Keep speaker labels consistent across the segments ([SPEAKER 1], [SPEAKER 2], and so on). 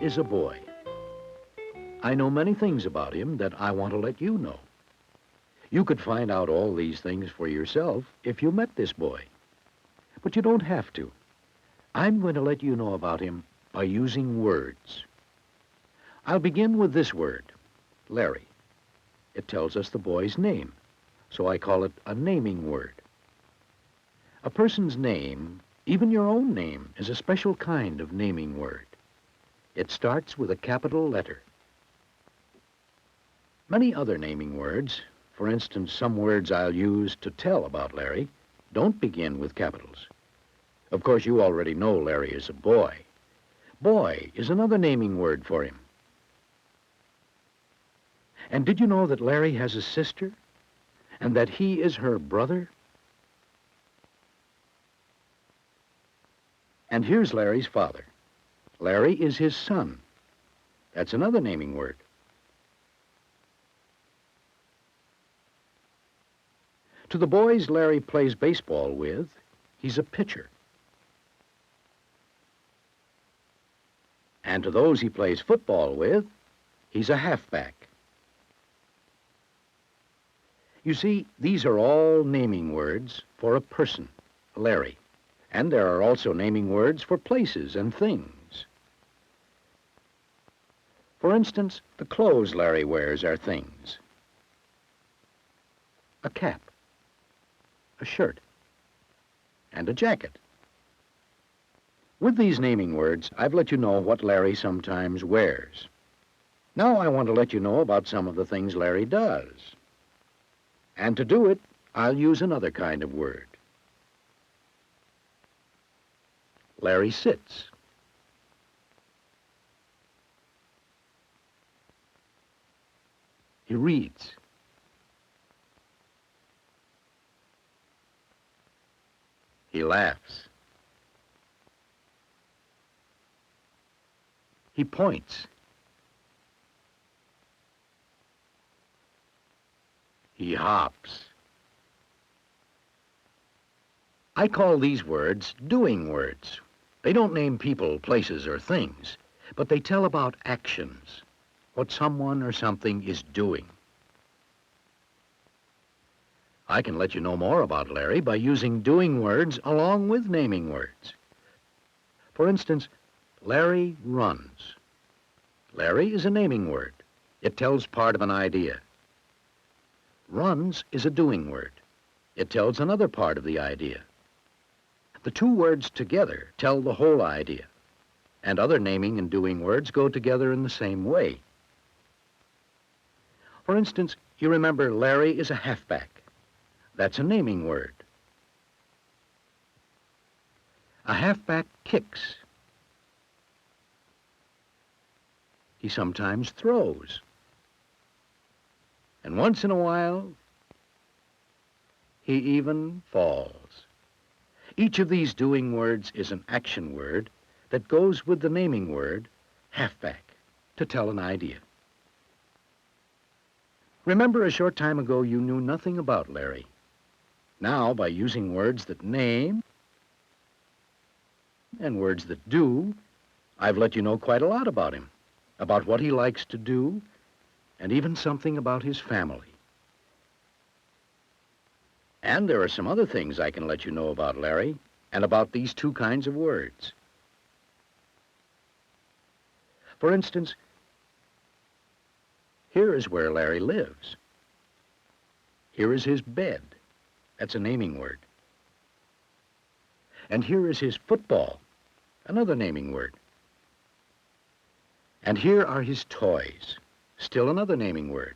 [SPEAKER 1] is a boy. I know many things about him that I want to let you know. You could find out all these things for yourself if you met this boy. But you don't have to. I'm going to let you know about him by using words. I'll begin with this word, Larry. It tells us the boy's name, so I call it a naming word. A person's name, even your own name, is a special kind of naming word. It starts with a capital letter. Many other naming words, for instance, some words I'll use to tell about Larry, don't begin with capitals. Of course, you already know Larry is a boy. Boy is another naming word for him. And did you know that Larry has a sister, and that he is her brother? And here's Larry's father. Larry is his son. That's another naming word. To the boys Larry plays baseball with, he's a pitcher. And to those he plays football with, he's a halfback. You see, these are all naming words for a person, Larry. And there are also naming words for places and things. For instance, the clothes Larry wears are things. A cap, a shirt, and a jacket. With these naming words, I've let you know what Larry sometimes wears. Now I want to let you know about some of the things Larry does. And to do it, I'll use another kind of word. Larry sits. He reads. He laughs. He points. He hops. I call these words doing words. They don't name people, places, or things, but they tell about actions, what someone or something is doing. I can let you know more about Larry by using doing words along with naming words. For instance, Larry runs. Larry is a naming word. It tells part of an idea. Runs is a doing word. It tells another part of the idea. The two words together tell the whole idea, and other naming and doing words go together in the same way. For instance, you remember Larry is a halfback. That's a naming word. A halfback kicks. He sometimes throws. And once in a while, he even falls. Each of these doing words is an action word that goes with the naming word, halfback, to tell an idea. Remember, a short time ago, you knew nothing about Larry. Now, by using words that name and words that do, I've let you know quite a lot about him, about what he likes to do, and even something about his family. And there are some other things I can let you know about Larry and about these two kinds of words. For instance, here is where Larry lives. Here is his bed. That's a naming word. And here is his football, another naming word. And here are his toys, still another naming word.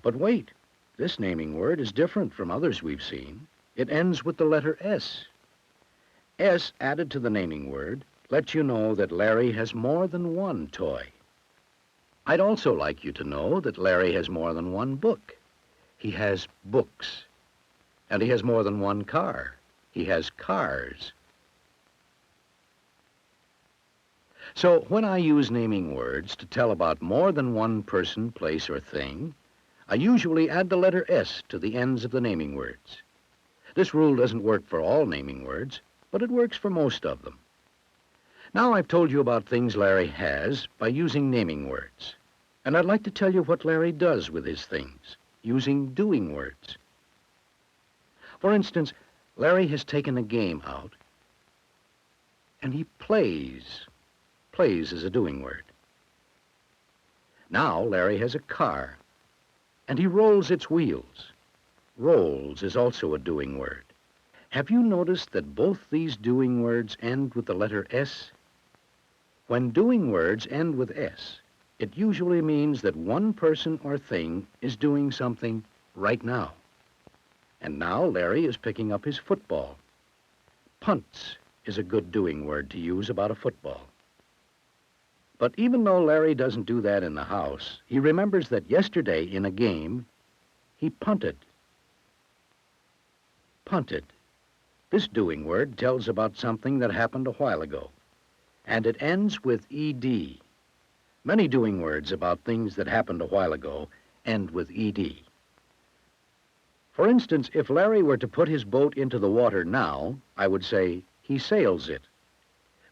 [SPEAKER 1] But wait, this naming word is different from others we've seen. It ends with the letter S. S added to the naming word lets you know that Larry has more than one toy. I'd also like you to know that Larry has more than one book. He has books. And he has more than one car. He has cars. So when I use naming words to tell about more than one person, place, or thing, I usually add the letter S to the ends of the naming words. This rule doesn't work for all naming words, but it works for most of them. Now I've told you about things Larry has by using naming words. And I'd like to tell you what Larry does with his things, using doing words. For instance, Larry has taken a game out, and he plays. Plays is a doing word. Now Larry has a car, and he rolls its wheels. Rolls is also a doing word. Have you noticed that both these doing words end with the letter S? When doing words end with S, it usually means that one person or thing is doing something right now. And now Larry is picking up his football. Punts is a good doing word to use about a football. But even though Larry doesn't do that in the house, he remembers that yesterday in a game, he punted. Punted. This doing word tells about something that happened a while ago, and it ends with ed. Many doing words about things that happened a while ago end with ed. For instance, if Larry were to put his boat into the water now, I would say he sails it.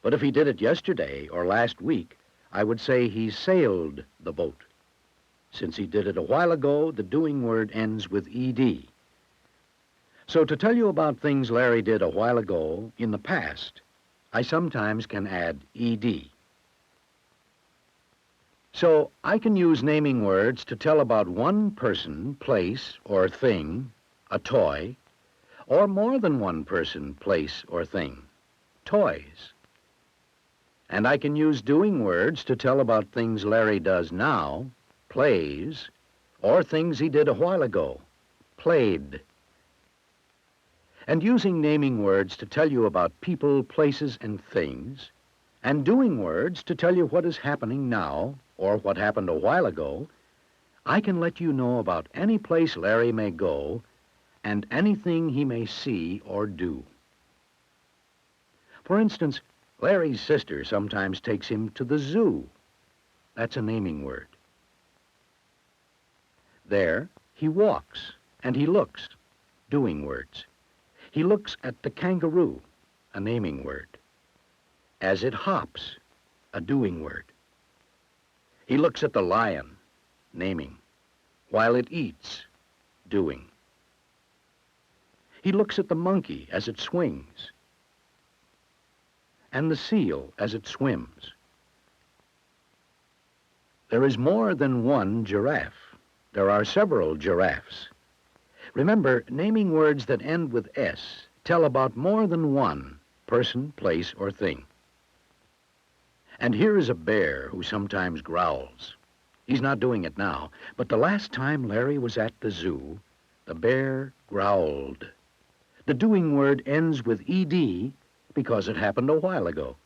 [SPEAKER 1] But if he did it yesterday or last week, I would say he sailed the boat. Since he did it a while ago, the doing word ends with ed. So to tell you about things Larry did a while ago in the past, I sometimes can add ed. So I can use naming words to tell about one person, place, or thing, a toy, or more than one person, place, or thing, toys. And I can use doing words to tell about things Larry does now, plays, or things he did a while ago, played. And using naming words to tell you about people, places, and things, and doing words to tell you what is happening now, or what happened a while ago, I can let you know about any place Larry may go and anything he may see or do. For instance, Larry's sister sometimes takes him to the zoo. That's a naming word. There, he walks and he looks, doing words. He looks at the kangaroo, a naming word. As it hops, a doing word. He looks at the lion, naming, while it eats, doing. He looks at the monkey as it swings, and the seal as it swims. There is more than one giraffe. There are several giraffes. Remember, naming words that end with S tell about more than one person, place, or thing. And here is a bear who sometimes growls. He's not doing it now, but the last time Larry was at the zoo, the bear growled. The doing word ends with ed because it happened a while ago.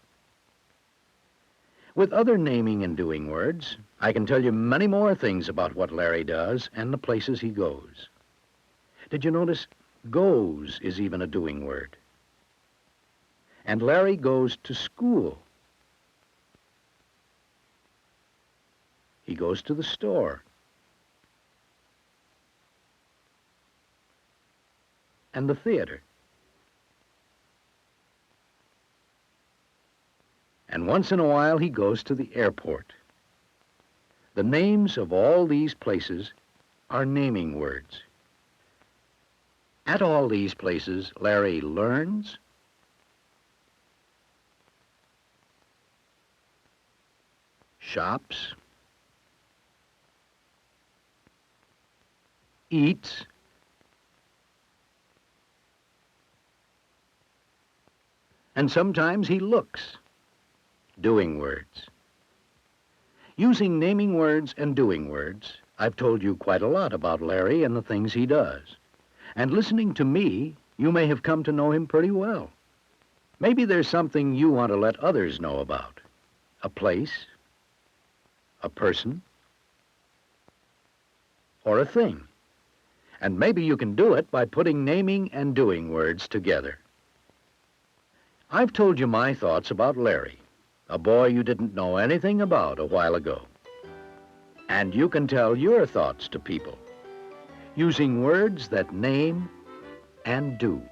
[SPEAKER 1] With other naming and doing words, I can tell you many more things about what Larry does and the places he goes. Did you notice goes is even a doing word? And Larry goes to school. He goes to the store. And the theater. And once in a while he goes to the airport. The names of all these places are naming words. At all these places, Larry learns, shops, eats, and sometimes he looks, doing words. Using naming words and doing words, I've told you quite a lot about Larry and the things he does. And listening to me, you may have come to know him pretty well. Maybe there's something you want to let others know about. A place, a person, or a thing. And maybe you can do it by putting naming and doing words together. I've told you my thoughts about Larry, a boy you didn't know anything about a while ago. And you can tell your thoughts to people using words that name and do.